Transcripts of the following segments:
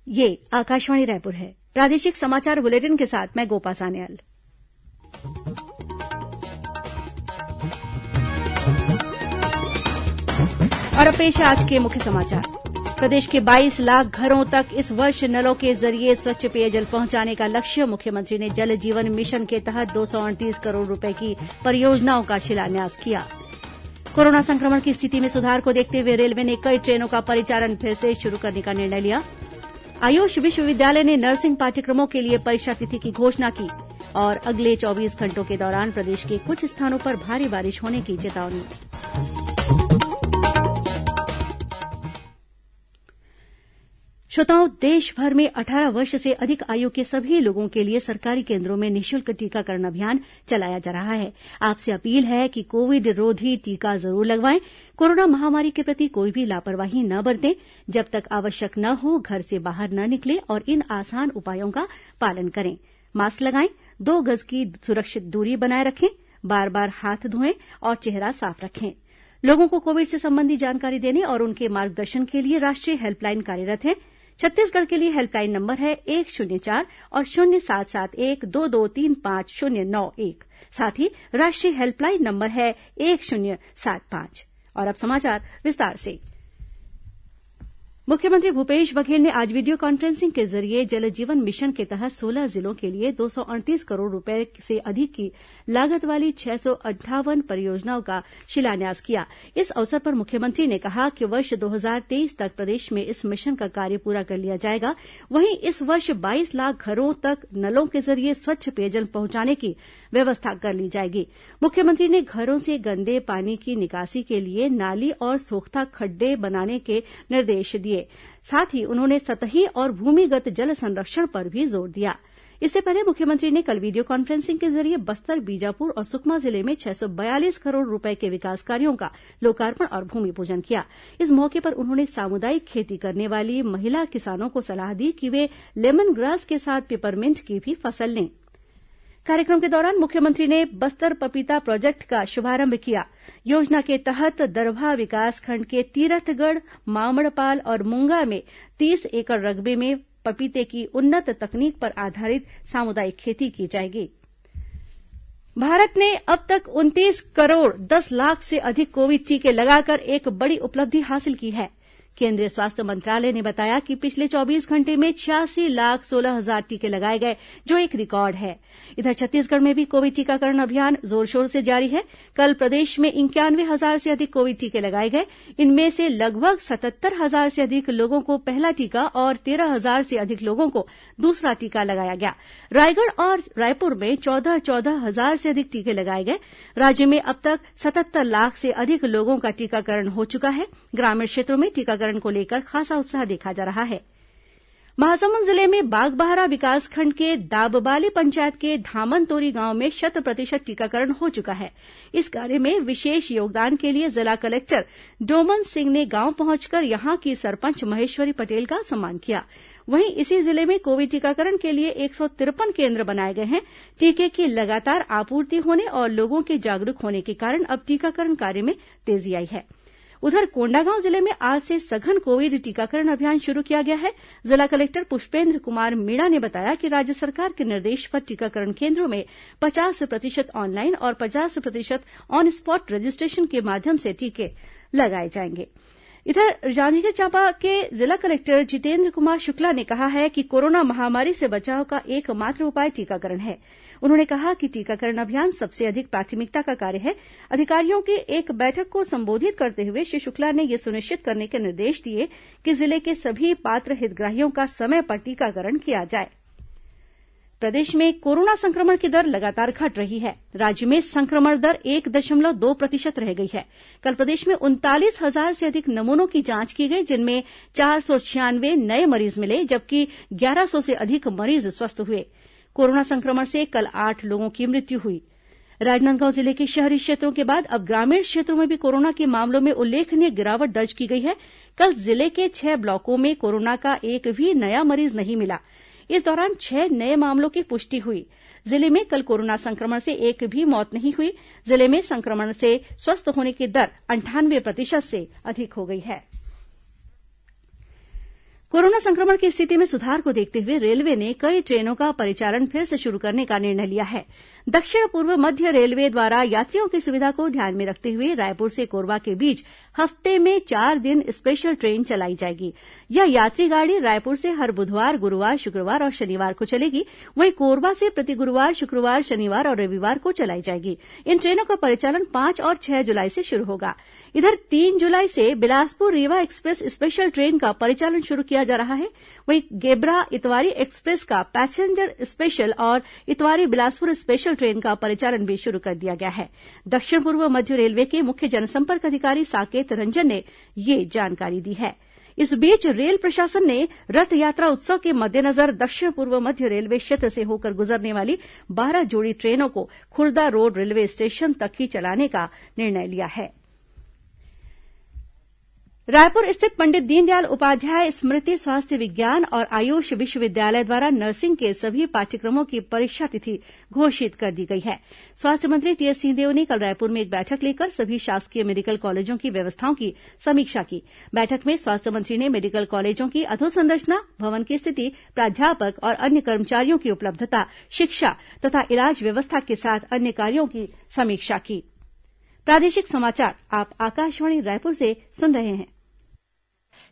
ये आकाशवाणी रायपुर है। प्रादेशिक समाचार बुलेटिन के साथ मैं गोपा सान्याल। और अब पेश है आज के मुख्य समाचार। प्रदेश के 22 लाख घरों तक इस वर्ष नलों के जरिए स्वच्छ पेयजल पहुंचाने का लक्ष्य। मुख्यमंत्री ने जल जीवन मिशन के तहत 238 करोड़ रुपए की परियोजनाओं का शिलान्यास किया। कोरोना संक्रमण की स्थिति में सुधार को देखते हुए रेलवे ने कई ट्रेनों का परिचालन फिर से शुरू करने का निर्णय लिया। आयुष विश्वविद्यालय ने नर्सिंग पाठ्यक्रमों के लिए परीक्षा तिथि की घोषणा की। और अगले 24 घंटों के दौरान प्रदेश के कुछ स्थानों पर भारी बारिश होने की चेतावनी। श्रोताओं, देश भर में 18 वर्ष से अधिक आयु के सभी लोगों के लिए सरकारी केन्द्रों में निःशुल्क टीकाकरण अभियान चलाया जा रहा है। आपसे अपील है कि कोविड रोधी टीका जरूर लगवाएं। कोरोना महामारी के प्रति कोई भी लापरवाही न बरतें। जब तक आवश्यक न हो घर से बाहर न निकलें और इन आसान उपायों का पालन करें। मास्क लगाएं, 2 गज की सुरक्षित दूरी बनाए रखें, बार बार हाथ धोएं और चेहरा साफ रखें। लोगों को कोविड से संबंधी जानकारी देने और उनके मार्गदर्शन के लिए राष्ट्रीय हेल्पलाइन कार्यरत है। छत्तीसगढ़ के लिए हेल्पलाइन नंबर है 104 और 0781223591। साथ ही राष्ट्रीय हेल्पलाइन नंबर है 1075। और अब समाचार विस्तार से। मुख्यमंत्री भूपेश बघेल ने आज वीडियो कॉन्फ्रेंसिंग के जरिए जल जीवन मिशन के तहत 16 जिलों के लिए 238 करोड़ रुपए से अधिक की लागत वाली 658 परियोजनाओं का शिलान्यास किया। इस अवसर पर मुख्यमंत्री ने कहा कि वर्ष 2023 तक प्रदेश में इस मिशन का कार्य पूरा कर लिया जाएगा। वहीं इस वर्ष 22 लाख घरों तक नलों के जरिए स्वच्छ पेयजल पहुंचाने की व्यवस्था कर ली जाएगी। मुख्यमंत्री ने घरों से गंदे पानी की निकासी के लिए नाली और सोख्ता खड्डे बनाने के निर्देश दिए। साथ ही उन्होंने सतही और भूमिगत जल संरक्षण पर भी जोर दिया। इससे पहले मुख्यमंत्री ने कल वीडियो कॉन्फ्रेंसिंग के जरिए बस्तर, बीजापुर और सुकमा जिले में 642 करोड़ रुपए के विकास कार्यों का लोकार्पण और भूमिपूजन किया। इस मौके पर उन्होंने सामुदायिक खेती करने वाली महिला किसानों को सलाह दी कि वे लेमन ग्रास के साथ पिपरमिंट की भी फसल लें। कार्यक्रम के दौरान मुख्यमंत्री ने बस्तर पपीता प्रोजेक्ट का शुभारंभ किया। योजना के तहत दरभा विकासखंड के तीरथगढ़, मामड़पाल और मुंगा में 30 एकड़ रकबे में पपीते की उन्नत तकनीक पर आधारित सामुदायिक खेती की जाएगी। भारत ने अब तक 29 करोड़ 10 लाख से अधिक कोविड टीके लगाकर एक बड़ी उपलब्धि हासिल की है। केंद्रीय स्वास्थ्य मंत्रालय ने बताया कि पिछले 24 घंटे में 86,16,000 टीके लगाए गए, जो एक रिकॉर्ड है। इधर छत्तीसगढ़ में भी कोविड टीकाकरण अभियान जोर शोर से जारी है। कल प्रदेश में 91,000 से अधिक कोविड टीके लगाए गए। इनमें से लगभग 77,000 से अधिक लोगों को पहला टीका और 13,000 से अधिक लोगों को दूसरा टीका लगाया गया। रायगढ़ और रायपुर में 14,000 से अधिक टीके लगाए गए। राज्य में अब तक 77 लाख से अधिक लोगों का टीकाकरण हो चुका है। ग्रामीण क्षेत्रों में टीकाकरण को लेकर खासा उत्साह देखा जा रहा है। महासमुंद जिले में बागबाहरा विकासखंड के दाबबाली पंचायत के धामनतोरी गांव में 100% टीकाकरण हो चुका है। इस कार्य में विशेष योगदान के लिए जिला कलेक्टर डोमन सिंह ने गांव पहुंचकर यहां की सरपंच महेश्वरी पटेल का सम्मान किया। वहीं इसी जिले में कोविड टीकाकरण के लिए 153 केन्द्र बनाए गए हैं। टीके की लगातार आपूर्ति होने और लोगों के जागरूक होने के कारण अब टीकाकरण कार्य में तेजी आई है। उधर कोंडागांव जिले में आज से सघन कोविड टीकाकरण अभियान शुरू किया गया है। जिला कलेक्टर पुष्पेन्द्र कुमार मीणा ने बताया कि राज्य सरकार के निर्देश पर टीकाकरण केन्द्रों में 50% ऑनलाइन और 50% ऑन स्पॉट रजिस्ट्रेशन के माध्यम से टीके लगाए जाएंगे। इधर जांजगीर चांपा के जिला कलेक्टर जितेन्द्र कुमार शुक्ला ने कहा है कि कोरोना महामारी से बचाव का एकमात्र उपाय टीकाकरण है। उन्होंने कहा कि टीकाकरण अभियान सबसे अधिक प्राथमिकता का कार्य है। अधिकारियों की एक बैठक को संबोधित करते हुए श्री शुक्ला ने यह सुनिश्चित करने के निर्देश दिए कि जिले के सभी पात्र हितग्राहियों का समय पर टीकाकरण किया जाए। प्रदेश में कोरोना संक्रमण की दर लगातार घट रही है। राज्य में संक्रमण दर 1.2% रह गई है। कल प्रदेश में 39,000 से अधिक नमूनों की जांच की गई, जिनमें 496 नए मरीज मिले, जबकि 1100 से अधिक मरीज स्वस्थ हुए। कोरोना संक्रमण से कल 8 लोगों की मृत्यु हुई। राजनांदगांव जिले के शहरी क्षेत्रों के बाद अब ग्रामीण क्षेत्रों में भी कोरोना के मामलों में उल्लेखनीय गिरावट दर्ज की गई है। कल जिले के 6 ब्लॉकों में कोरोना का एक भी नया मरीज नहीं मिला। इस दौरान 6 नए मामलों की पुष्टि हुई। जिले में कल कोरोना संक्रमण से एक भी मौत नहीं हुई। जिले में संक्रमण से स्वस्थ होने की दर 98% से अधिक हो गई है। कोरोना संक्रमण की स्थिति में सुधार को देखते हुए रेलवे ने कई ट्रेनों का परिचालन फिर से शुरू करने का निर्णय लिया है। दक्षिण पूर्व मध्य रेलवे द्वारा यात्रियों की सुविधा को ध्यान में रखते हुए रायपुर से कोरबा के बीच हफ्ते में 4 दिन स्पेशल ट्रेन चलाई जाएगी। यह यात्री गाड़ी रायपुर से हर बुधवार, गुरुवार, शुक्रवार और शनिवार को चलेगी। वहीं कोरबा से प्रति गुरुवार, शुक्रवार, शनिवार और रविवार को चलाई जाएगी। इन ट्रेनों का परिचालन 5 और 6 जुलाई से शुरू होगा। इधर 3 जुलाई से Bilaspur Rewa express special train का परिचालन शुरू किया जा रहा है। वहीं गेबरा इतवारी एक्सप्रेस का पैसेंजर स्पेशल और इतवारी बिलासपुर स्पेशल ट्रेन का परिचालन भी शुरू कर दिया गया है। दक्षिण पूर्व मध्य रेलवे के मुख्य जनसंपर्क अधिकारी साकेत रंजन ने ये जानकारी दी है। इस बीच रेल प्रशासन ने रथ यात्रा उत्सव के मद्देनजर दक्षिण पूर्व मध्य रेलवे क्षेत्र से होकर गुजरने वाली 12 जोड़ी ट्रेनों को खुर्दा रोड रेलवे स्टेशन तक ही चलाने का निर्णय लिया है। रायपुर स्थित पंडित दीनदयाल उपाध्याय स्मृति स्वास्थ्य विज्ञान और आयुष विश्वविद्यालय द्वारा नर्सिंग के सभी पाठ्यक्रमों की परीक्षा तिथि घोषित कर दी गई है। स्वास्थ्य मंत्री टीएस सिंहदेव ने कल रायपुर में एक बैठक लेकर सभी शासकीय मेडिकल कॉलेजों की व्यवस्थाओं की समीक्षा की। बैठक में स्वास्थ्य मंत्री ने मेडिकल कॉलेजों की अधोसंरचना, भवन की स्थिति, प्राध्यापक और अन्य कर्मचारियों की उपलब्धता, शिक्षा तथा इलाज व्यवस्था के साथ अन्य कार्यों की समीक्षा की। प्रादेशिक समाचार आप आकाशवाणी रायपुर से सुन रहे हैं।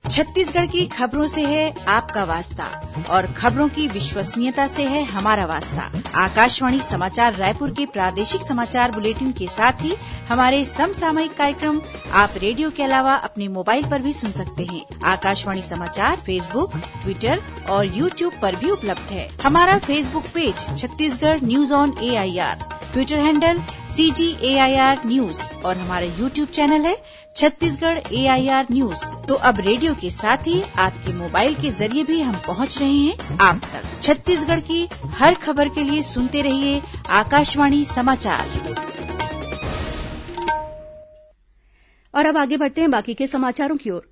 छत्तीसगढ़ की खबरों से है आपका वास्ता और खबरों की विश्वसनीयता से है हमारा वास्ता। आकाशवाणी समाचार रायपुर के प्रादेशिक समाचार बुलेटिन के साथ ही हमारे समसामयिक कार्यक्रम आप रेडियो के अलावा अपने मोबाइल पर भी सुन सकते हैं। आकाशवाणी समाचार फेसबुक, ट्विटर और यूट्यूब पर भी उपलब्ध है। हमारा Facebook page Chhattisgarh news on AIR, Twitter handle CGAIR news और हमारा यूट्यूब चैनल है छत्तीसगढ़ AIR न्यूज। तो अब रेडियो के साथ ही आपके मोबाइल के जरिए भी हम पहुंच रहे हैं आप तक। छत्तीसगढ़ की हर खबर के लिए सुनते रहिए आकाशवाणी समाचार। और अब आगे बढ़ते हैं बाकी के समाचारों की ओर।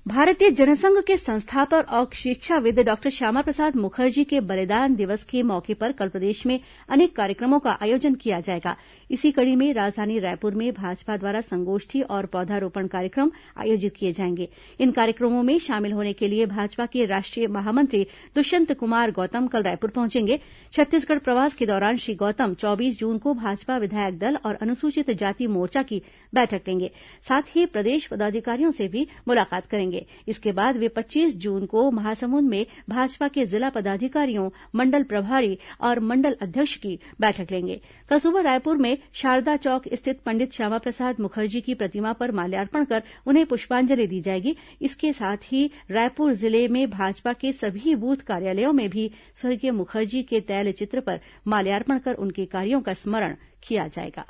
भारतीय जनसंघ के संस्थापक और शिक्षाविद डॉक्टर श्यामा प्रसाद मुखर्जी के बलिदान दिवस के मौके पर कल प्रदेश में अनेक कार्यक्रमों का आयोजन किया जाएगा। इसी कड़ी में राजधानी रायपुर में भाजपा द्वारा संगोष्ठी और पौधारोपण कार्यक्रम आयोजित किए जाएंगे। इन कार्यक्रमों में शामिल होने के लिए भाजपा के राष्ट्रीय महामंत्री दुष्यंत कुमार गौतम कल रायपुर पहुंचेंगे। छत्तीसगढ़ प्रवास के दौरान श्री गौतम 24 जून को भाजपा विधायक दल और अनुसूचित जाति मोर्चा की बैठक लेंगे। साथ ही प्रदेश पदाधिकारियों से भी मुलाकात करेंगे। इसके बाद वे 25 जून को महासमुंद में भाजपा के जिला पदाधिकारियों, मंडल प्रभारी और मंडल अध्यक्ष की बैठक लेंगे। कल सुबह रायपुर में शारदा चौक स्थित पंडित श्यामा प्रसाद मुखर्जी की प्रतिमा पर माल्यार्पण कर उन्हें पुष्पांजलि दी जाएगी। इसके साथ ही रायपुर जिले में भाजपा के सभी बूथ कार्यालयों में भी स्वर्गीय मुखर्जी के तैलचित्र पर माल्यार्पण कर उनके कार्यों का स्मरण किया जाएगा।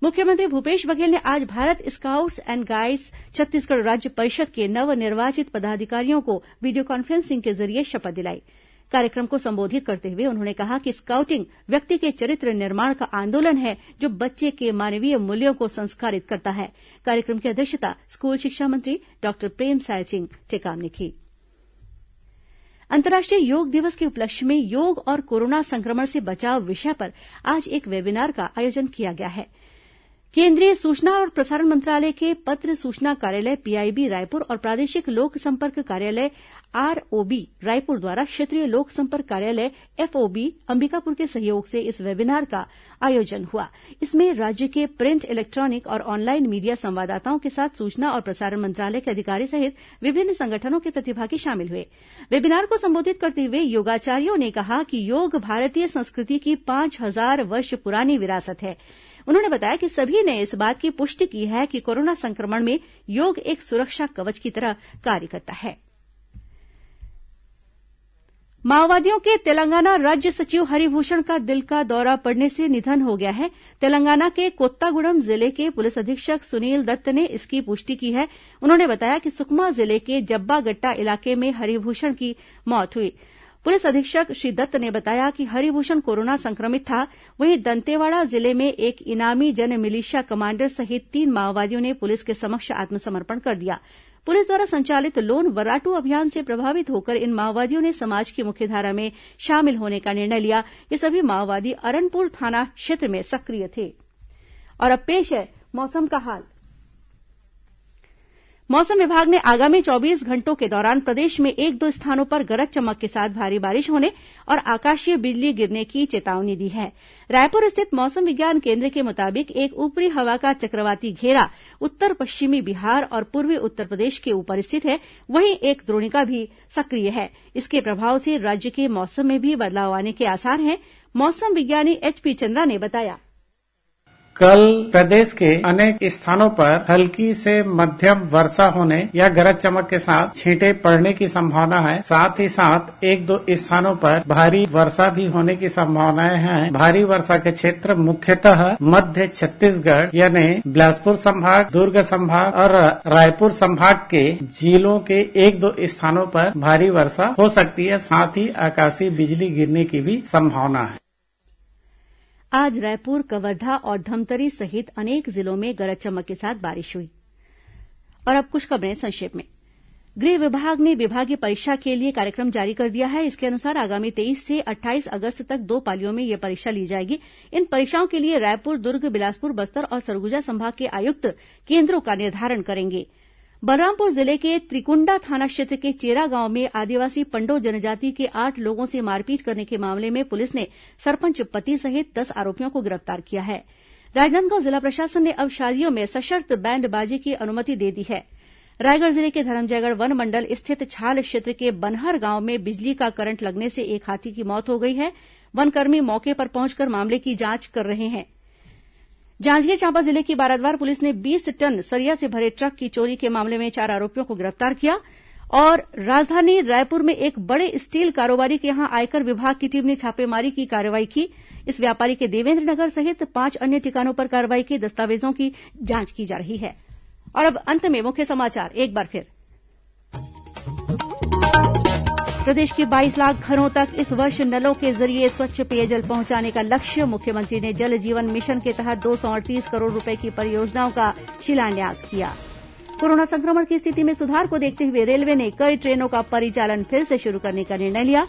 मुख्यमंत्री भूपेश बघेल ने आज Bharat scouts and guides Chhattisgarh राज्य परिषद के नवनिर्वाचित पदाधिकारियों को वीडियो कॉन्फ्रेंसिंग के जरिये शपथ दिलाई। कार्यक्रम को संबोधित करते हुए उन्होंने कहा कि स्काउटिंग व्यक्ति के चरित्र निर्माण का आंदोलन है जो बच्चे के मानवीय मूल्यों को संस्कारित करता है। कार्यक्रम की अध्यक्षता स्कूल शिक्षा मंत्री डॉक्टर प्रेमसाय सिंह टेकाम ने की। अंतर्राष्ट्रीय योग दिवस के उपलक्ष्य में योग और कोरोना संक्रमण से बचाव विषय पर आज एक वेबिनार का आयोजन किया गया है। केंद्रीय सूचना और प्रसारण मंत्रालय के पत्र सूचना कार्यालय PIB रायपुर और प्रादेशिक लोक संपर्क कार्यालय ROB रायपुर द्वारा क्षेत्रीय लोक संपर्क कार्यालय FOB अंबिकापुर के सहयोग से इस वेबिनार का आयोजन हुआ। इसमें राज्य के प्रिंट, इलेक्ट्रॉनिक और ऑनलाइन मीडिया संवाददाताओं के साथ सूचना और प्रसारण मंत्रालय के अधिकारी सहित विभिन्न संगठनों के प्रतिभागी शामिल हुए। वेबिनार को संबोधित करते हुए योगाचार्यों ने कहा कि योग भारतीय संस्कृति की 5000 वर्ष पुरानी विरासत है। उन्होंने बताया कि सभी ने इस बात की पुष्टि की है कि कोरोना संक्रमण में योग एक सुरक्षा कवच की तरह कार्य करता है। माओवादियों के तेलंगाना राज्य सचिव हरिभूषण का दिल का दौरा पड़ने से निधन हो गया है। तेलंगाना के कोत्तागुड़म जिले के पुलिस अधीक्षक सुनील दत्त ने इसकी पुष्टि की है। उन्होंने बताया कि सुकमा जिले के जब्बागट्टा इलाके में हरिभूषण की मौत हुई। पुलिस अधीक्षक श्री दत्त ने बताया कि हरिभूषण कोरोना संक्रमित था। वहीं दंतेवाड़ा जिले में एक इनामी जन मिलिशिया कमांडर सहित 3 माओवादियों ने पुलिस के समक्ष आत्मसमर्पण कर दिया। पुलिस द्वारा संचालित लोन वर्राटू अभियान से प्रभावित होकर इन माओवादियों ने समाज की मुख्यधारा में शामिल होने का निर्णय लिया। ये सभी माओवादी अरनपुर थाना क्षेत्र में सक्रिय थे। और अब पेश है मौसम का हाल। मौसम विभाग ने आगामी 24 घंटों के दौरान प्रदेश में एक दो स्थानों पर गरज चमक के साथ भारी बारिश होने और आकाशीय बिजली गिरने की चेतावनी दी है। रायपुर स्थित मौसम विज्ञान केंद्र के मुताबिक एक ऊपरी हवा का चक्रवाती घेरा उत्तर पश्चिमी बिहार और पूर्वी उत्तर प्रदेश के ऊपर स्थित है। वहीं एक द्रोणिका भी सक्रिय है। इसके प्रभाव से राज्य के मौसम में भी बदलाव आने के आसार हैं। मौसम विज्ञानी एचपी चंद्रा ने बताया। कल प्रदेश के अनेक स्थानों पर हल्की से मध्यम वर्षा होने या गरज चमक के साथ छींटे पड़ने की संभावना है। साथ ही साथ एक दो स्थानों पर भारी वर्षा भी होने की संभावनाएं हैं। भारी वर्षा के क्षेत्र मुख्यतः मध्य छत्तीसगढ़ यानी बिलासपुर संभाग, दुर्ग संभाग और रायपुर संभाग के जिलों के एक दो स्थानों पर भारी वर्षा हो सकती है। साथ ही आकाशीय बिजली गिरने की भी संभावना है। आज रायपुर, कवर्धा और धमतरी सहित अनेक जिलों में गरज चमक के साथ बारिश हुई। और अब कुछ खबरें संक्षेप में। गृह विभाग ने विभागीय परीक्षा के लिए कार्यक्रम जारी कर दिया है। इसके अनुसार आगामी 23 से 28 अगस्त तक 2 पालियों में यह परीक्षा ली जाएगी। इन परीक्षाओं के लिए रायपुर, दुर्ग, बिलासपुर, बस्तर और सरगुजा संभाग के आयुक्त केन्द्रों का निर्धारण करेंगे। बलरामपुर जिले के त्रिकुंडा थाना क्षेत्र के चेरा गांव में आदिवासी पंडो जनजाति के 8 लोगों से मारपीट करने के मामले में पुलिस ने सरपंच पति सहित 10 आरोपियों को गिरफ्तार किया है। राजनांदगांव जिला प्रशासन ने अब शादियों में सशर्त बैंड बाजे की अनुमति दे दी है। रायगढ़ जिले के धरमजयगढ़ वन मंडल स्थित छाल क्षेत्र के बनहर गांव में बिजली का करंट लगने से एक हाथी की मौत हो गई है। वनकर्मी मौके पर पहुंचकर मामले की जांच कर रहे हैं। जांजगीर चांपा जिले की बाराद्वार पुलिस ने 20 टन सरिया से भरे ट्रक की चोरी के मामले में 4 आरोपियों को गिरफ्तार किया। और राजधानी रायपुर में एक बड़े स्टील कारोबारी के यहां आयकर विभाग की टीम ने छापेमारी की कार्रवाई की। इस व्यापारी के देवेंद्र नगर सहित 5 अन्य ठिकानों पर कार्रवाई की दस्तावेजों की जांच की जा रही है। और अब अंत में मुख्य समाचार एक बार फिर। प्रदेश के 22 लाख घरों तक इस वर्ष नलों के जरिए स्वच्छ पेयजल पहुंचाने का लक्ष्य। मुख्यमंत्री ने जल जीवन मिशन के तहत 238 करोड़ रुपए की परियोजनाओं का शिलान्यास किया। कोरोना संक्रमण की स्थिति में सुधार को देखते हुए रेलवे ने कई ट्रेनों का परिचालन फिर से शुरू करने का निर्णय लिया।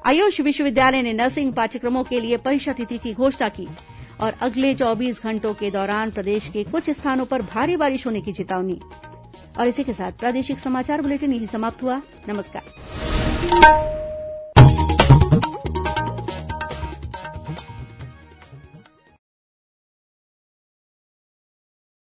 आयुष विश्वविद्यालय ने नर्सिंग पाठ्यक्रमों के लिए परीक्षा तिथि की घोषणा की। और अगले 24 घंटों के दौरान प्रदेश के कुछ स्थानों पर भारी बारिश होने की चेतावनी। और इसी के साथ प्रादेशिक समाचार बुलेटिन यही समाप्त हुआ। नमस्कार।